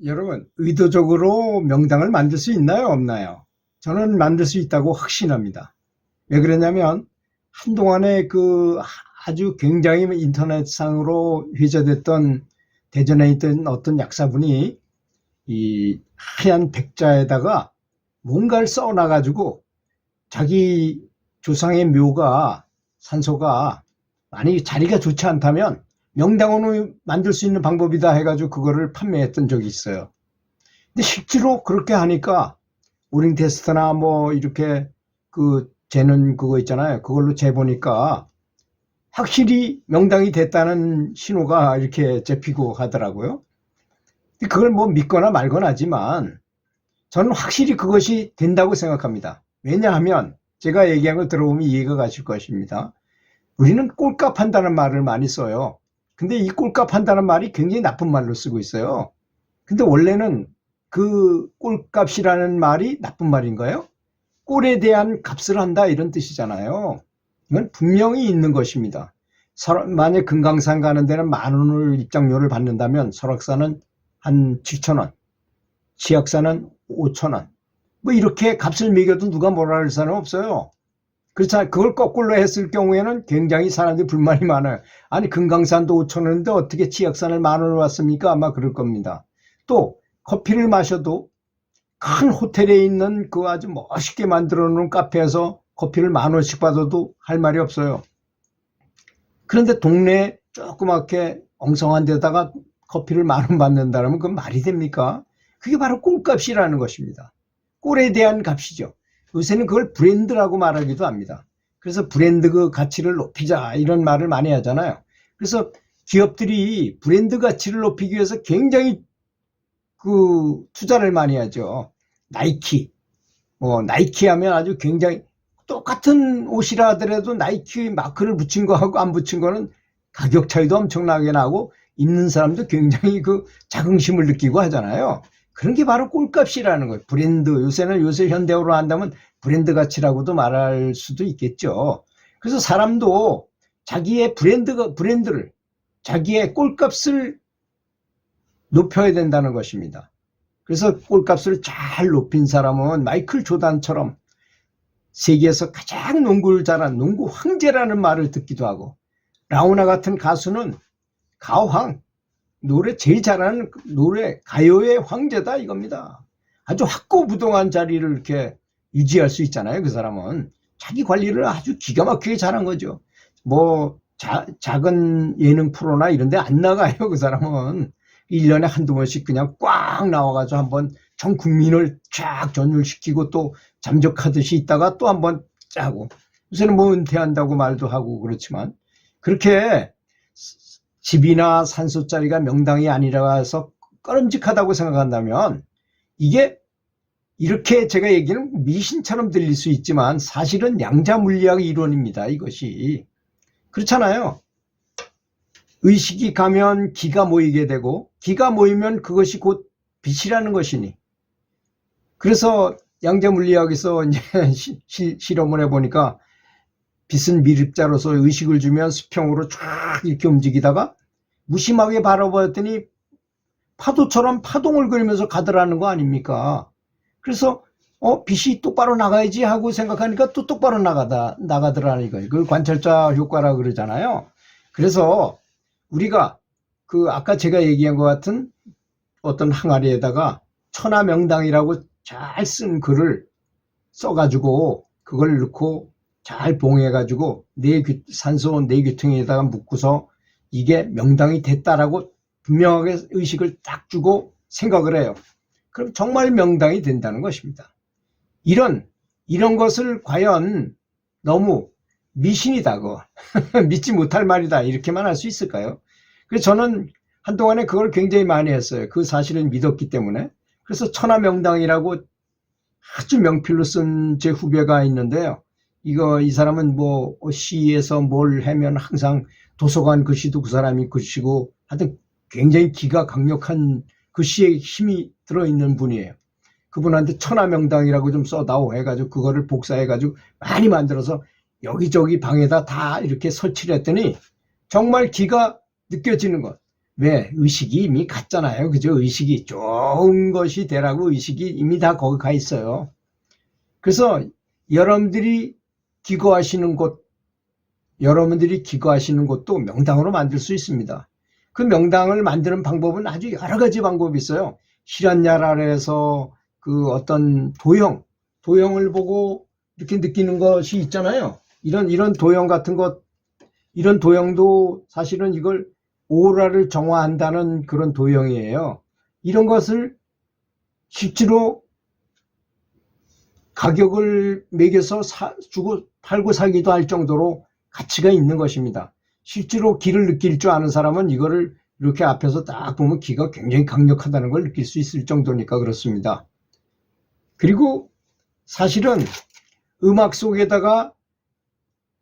여러분, 의도적으로 명당을 만들 수 있나요, 없나요? 저는 만들 수 있다고 확신합니다. 왜 그러냐면, 한동안에 아주 굉장히 인터넷상으로 회자됐던 대전에 있던 어떤 약사분이 이 하얀 백자에다가 뭔가를 써놔가지고 자기 조상의 묘가, 산소가 만약에 자리가 좋지 않다면 명당으로 만들 수 있는 방법이다 해가지고 그거를 판매했던 적이 있어요. 근데 실제로 그렇게 하니까 우링 테스트나 뭐 이렇게 재는 그거 있잖아요. 그걸로 재보니까 확실히 명당이 됐다는 신호가 이렇게 잡히고 하더라고요. 근데 그걸 뭐 믿거나 말거나 하지만 저는 확실히 그것이 된다고 생각합니다. 왜냐하면 제가 얘기한 걸 들어보면 이해가 가실 것입니다. 우리는 꼴값 한다는 말을 많이 써요. 근데 이 꼴값 한다는 말이 굉장히 나쁜 말로 쓰고 있어요. 근데 원래는 그 꼴값이라는 말이 나쁜 말인가요? 꼴에 대한 값을 한다 이런 뜻이잖아요. 이건 분명히 있는 것입니다. 만약 금강산 가는 데는 10,000원을 입장료를 받는다면 설악산은 한 7,000원, 지악산은 5,000원. 뭐 이렇게 값을 매겨도 누가 뭐라 할 사람은 없어요. 그렇잖아요. 그걸 거꾸로 했을 경우에는 굉장히 사람들이 불만이 많아요. 아니 금강산도 5,000원인데 어떻게 지악산을 10,000원을 왔습니까? 아마 그럴 겁니다. 또 커피를 마셔도 큰 호텔에 있는 그 아주 멋있게 만들어 놓은 카페에서 커피를 10,000원씩 받아도 할 말이 없어요. 그런데 동네에 조그맣게 엉성한 데다가 커피를 10,000원 받는다면 그건 말이 됩니까? 그게 바로 꼴값이라는 것입니다. 꼴에 대한 값이죠. 요새는 그걸 브랜드라고 말하기도 합니다. 그래서 브랜드 그 가치를 높이자 이런 말을 많이 하잖아요. 그래서 기업들이 브랜드 가치를 높이기 위해서 굉장히 투자를 많이 하죠. 나이키, 나이키 하면 아주 굉장히 똑같은 옷이라 하더라도 나이키 마크를 붙인 거하고 안 붙인 거는 가격 차이도 엄청나게 나고 입는 사람도 굉장히 자긍심을 느끼고 하잖아요. 그런 게 바로 꼴값이라는 거예요. 브랜드, 요새 현대어로 한다면 브랜드 가치라고도 말할 수도 있겠죠. 그래서 사람도 자기의 브랜드를, 자기의 꼴값을 높여야 된다는 것입니다. 그래서 꼴값을 잘 높인 사람은 마이클 조단처럼 세계에서 가장 농구를 잘한 농구 황제라는 말을 듣기도 하고, 라우나 같은 가수는 가왕, 노래 제일 잘하는 노래 가요의 황제다 이겁니다. 아주 확고부동한 자리를 이렇게 유지할 수 있잖아요. 그 사람은 자기 관리를 아주 기가 막히게 잘한 거죠. 뭐 작은 예능 프로나 이런 데 안 나가요. 그 사람은 1년에 한두 번씩 그냥 꽉 나와가지고 한번 전 국민을 쫙 전율시키고 또 잠적하듯이 있다가 또 한번 짜고, 요새는 뭐 은퇴한다고 말도 하고 그렇지만, 그렇게 집이나 산소짜리가 명당이 아니라 해서 꺼름직하다고 생각한다면 이게 이렇게 제가 얘기는 미신처럼 들릴 수 있지만 사실은 양자물리학 이론입니다. 이것이 그렇잖아요. 의식이 가면 기가 모이게 되고 기가 모이면 그것이 곧 빛이라는 것이니, 그래서 양자물리학에서 이제 실험을 해보니까 빛은 미립자로서 의식을 주면 수평으로 쫙 이렇게 움직이다가 무심하게 바라보았더니 파도처럼 파동을 그리면서 가더라는 거 아닙니까? 그래서 빛이 똑바로 나가야지 하고 생각하니까 또 똑바로 나가더라는 거예요. 그걸 관찰자 효과라고 그러잖아요. 그래서 우리가 아까 제가 얘기한 것 같은 어떤 항아리에다가 천하명당이라고 잘 쓴 글을 써가지고 그걸 넣고 잘 봉해가지고 산소 내귀퉁이에다가 묶고서 이게 명당이 됐다라고 분명하게 의식을 딱 주고 생각을 해요. 그럼 정말 명당이 된다는 것입니다. 이런 것을 과연 너무 미신이다, 믿지 못할 말이다 이렇게만 할 수 있을까요? 그래서 저는 한동안에 그걸 굉장히 많이 했어요. 그 사실을 믿었기 때문에. 그래서 천하명당이라고 아주 명필로 쓴 제 후배가 있는데요. 이 사람은 뭐 시에서 뭘 하면 항상 도서관 글씨도 그 사람이 글씨고 하여튼 굉장히 기가 강력한 글씨에 힘이 들어있는 분이에요. 그분한테 천하명당이라고 좀 써다오 해가지고 그거를 복사해가지고 많이 만들어서 여기저기 방에다 다 이렇게 설치를 했더니 정말 기가 느껴지는 것. 왜? 의식이 이미 갔잖아요. 그죠? 의식이 좋은 것이 되라고 의식이 이미 다 거기 가 있어요. 그래서 여러분들이 기거하시는 곳도 명당으로 만들 수 있습니다. 그 명당을 만드는 방법은 아주 여러 가지 방법이 있어요. 실한야랄에서 그 어떤 도형을 보고 이렇게 느끼는 것이 있잖아요. 이런 도형 같은 것, 이런 도형도 사실은 이걸 오라를 정화한다는 그런 도형이에요. 이런 것을 실제로 가격을 매겨서 팔고 사기도 할 정도로 가치가 있는 것입니다. 실제로 기를 느낄 줄 아는 사람은 이거를 이렇게 앞에서 딱 보면 기가 굉장히 강력하다는 걸 느낄 수 있을 정도니까 그렇습니다. 그리고 사실은 음악 속에다가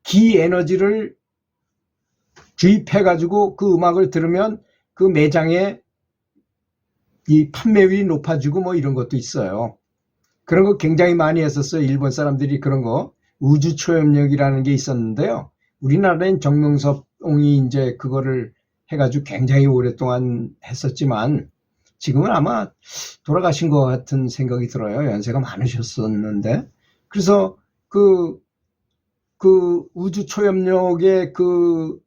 기 에너지를 주입해가지고 그 음악을 들으면 그 매장의 이 판매율이 높아지고 뭐 이런 것도 있어요. 그런 거 굉장히 많이 했었어요. 일본 사람들이 그런 거. 우주 초염력이라는 게 있었는데요. 우리나라엔 정명섭옹이 이제 그거를 해가지고 굉장히 오랫동안 했었지만 지금은 아마 돌아가신 것 같은 생각이 들어요. 연세가 많으셨었는데. 그래서 그 우주 초염력의 그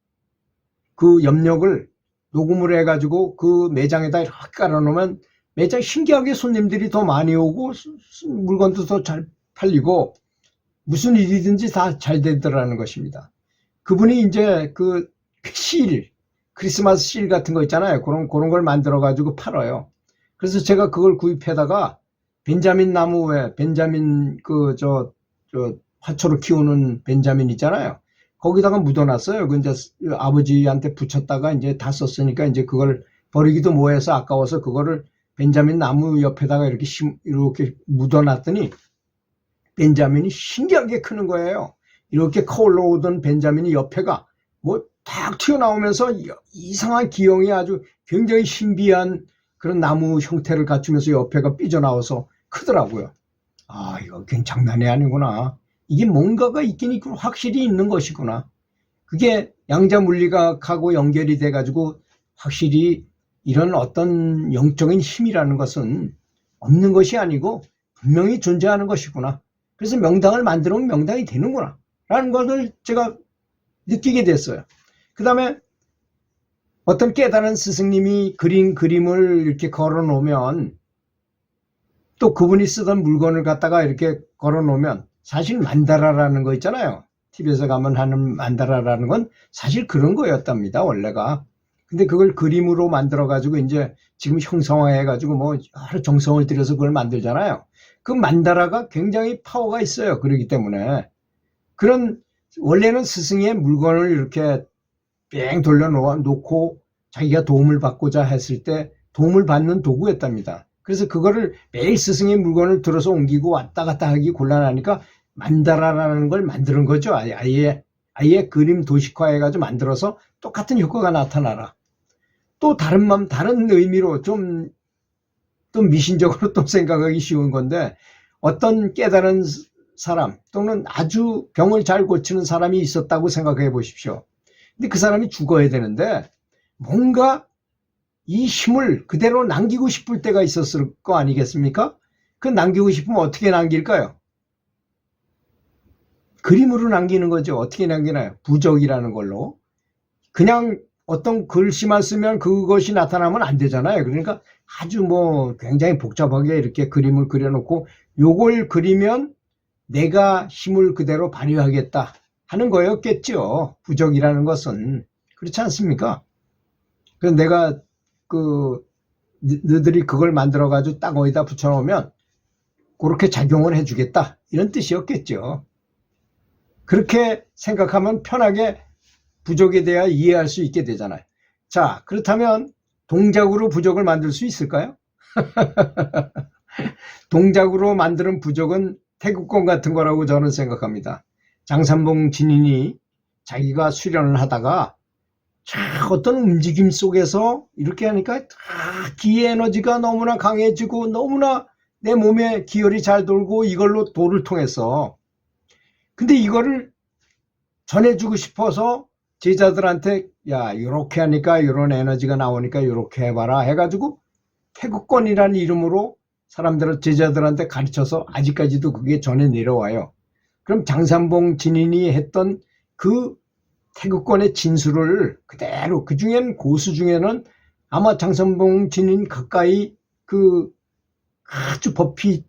염력을 녹음을 해가지고 그 매장에다 이렇게 깔아놓으면 매장 신기하게 손님들이 더 많이 오고 물건도 더 잘 팔리고 무슨 일이든지 다 잘 되더라는 것입니다. 그분이 이제 그 크리스마스 실 같은 거 있잖아요. 그런 걸 만들어가지고 팔아요. 그래서 제가 그걸 구입해다가 벤자민 나무에 벤자민 화초로 키우는 벤자민 있잖아요. 거기다가 묻어놨어요. 그 이제 아버지한테 붙였다가 이제 다 썼으니까 이제 그걸 버리기도 뭐해서 아까워서 그거를 벤자민 나무 옆에다가 이렇게 묻어놨더니 벤자민이 신기하게 크는 거예요. 이렇게 커 올라오던 벤자민이 옆에가 뭐 탁 튀어나오면서 이상한 기형이 아주 굉장히 신비한 그런 나무 형태를 갖추면서 옆에가 삐져나와서 크더라고요. 아, 이거 그냥 장난이 아니구나. 이게 뭔가가 있긴 있고 확실히 있는 것이구나. 그게 양자 물리학하고 연결이 돼가지고 확실히 이런 어떤 영적인 힘이라는 것은 없는 것이 아니고 분명히 존재하는 것이구나. 그래서 명당을 만들면 명당이 되는구나 라는 것을 제가 느끼게 됐어요. 그 다음에 어떤 깨달은 스승님이 그린 그림을 이렇게 걸어 놓으면 또 그분이 쓰던 물건을 갖다가 이렇게 걸어 놓으면 사실 만다라라는 거 있잖아요. TV에서 가면 하는 만다라라는 건 사실 그런 거였답니다, 원래가. 근데 그걸 그림으로 만들어가지고 이제 지금 형성화해가지고 뭐 여러 정성을 들여서 그걸 만들잖아요. 그 만다라가 굉장히 파워가 있어요. 그렇기 때문에. 원래는 스승의 물건을 이렇게 뺑 돌려놓고 자기가 도움을 받고자 했을 때 도움을 받는 도구였답니다. 그래서 그거를 매일 스승의 물건을 들어서 옮기고 왔다 갔다 하기 곤란하니까 만다라라는 걸 만드는 거죠. 아예 그림 도식화해가지고 만들어서 똑같은 효과가 나타나라. 또 다른 의미로 좀 미신적으로 또 생각하기 쉬운 건데 어떤 깨달은 사람 또는 아주 병을 잘 고치는 사람이 있었다고 생각해 보십시오. 근데 그 사람이 죽어야 되는데 뭔가 이 힘을 그대로 남기고 싶을 때가 있었을 거 아니겠습니까? 그 남기고 싶으면 어떻게 남길까요? 그림으로 남기는 거죠. 어떻게 남기나요? 부적이라는 걸로. 그냥 어떤 글씨만 쓰면 그것이 나타나면 안 되잖아요. 그러니까 아주 뭐 굉장히 복잡하게 이렇게 그림을 그려놓고 요걸 그리면 내가 힘을 그대로 발휘하겠다 하는 거였겠죠. 부적이라는 것은. 그렇지 않습니까? 그래서 내가 너희들이 그걸 만들어가지고 딱 어디다 붙여놓으면 그렇게 작용을 해주겠다. 이런 뜻이었겠죠. 그렇게 생각하면 편하게 부적에 대해 이해할 수 있게 되잖아요. 자, 그렇다면 동작으로 부적을 만들 수 있을까요? 동작으로 만드는 부적은 태극권 같은 거라고 저는 생각합니다. 장산봉 진인이 자기가 수련을 하다가 어떤 움직임 속에서 이렇게 하니까 기 에너지가 너무나 강해지고 너무나 내 몸에 기혈이 잘 돌고 이걸로 도를 통해서 근데 이거를 전해주고 싶어서 제자들한테 야, 요렇게 하니까 요런 에너지가 나오니까 요렇게 해봐라 해가지고 태극권이라는 이름으로 사람들, 제자들한테 가르쳐서 아직까지도 그게 전해 내려와요. 그럼 장산봉 진인이 했던 그 태극권의 진술을 그대로, 그 중엔 고수 중에는 아마 장산봉 진인 가까이 그 아주 법히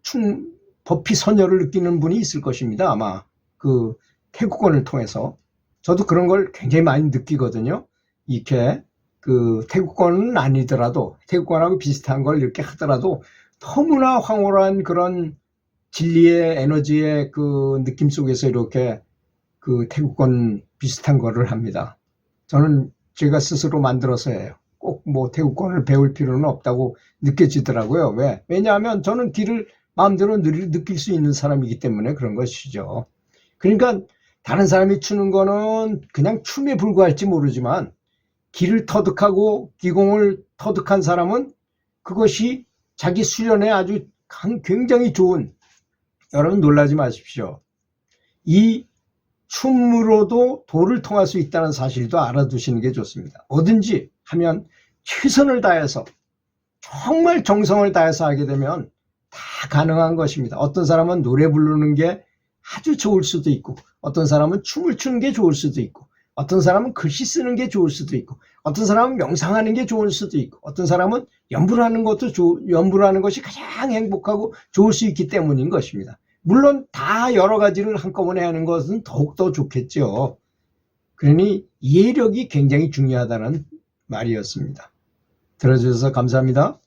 선열을 느끼는 분이 있을 것입니다. 아마 그 태극권을 통해서. 저도 그런 걸 굉장히 많이 느끼거든요. 이렇게 그 태극권은 아니더라도, 태극권하고 비슷한 걸 이렇게 하더라도 너무나 황홀한 그런 진리의 에너지의 그 느낌 속에서 이렇게 그 태극권 비슷한 거를 합니다. 저는 제가 스스로 만들어서 해요. 꼭 뭐 태극권을 배울 필요는 없다고 느껴지더라고요. 왜? 왜냐하면 저는 길을 마음대로 느낄 수 있는 사람이기 때문에 그런 것이죠. 그러니까 다른 사람이 추는 거는 그냥 춤에 불과할지 모르지만 기를 터득하고 기공을 터득한 사람은 그것이 자기 수련에 아주 굉장히 좋은, 여러분 놀라지 마십시오. 이 춤으로도 도를 통할 수 있다는 사실도 알아두시는 게 좋습니다. 뭐든지 하면 최선을 다해서, 정말 정성을 다해서 하게 되면 다 가능한 것입니다. 어떤 사람은 노래 부르는 게 아주 좋을 수도 있고, 어떤 사람은 춤을 추는 게 좋을 수도 있고, 어떤 사람은 글씨 쓰는 게 좋을 수도 있고, 어떤 사람은 명상하는 게 좋을 수도 있고, 어떤 사람은 연불하는 것이 가장 행복하고 좋을 수 있기 때문인 것입니다. 물론 다 여러 가지를 한꺼번에 하는 것은 더욱더 좋겠죠. 그러니 이해력이 굉장히 중요하다는 말이었습니다. 들어주셔서 감사합니다.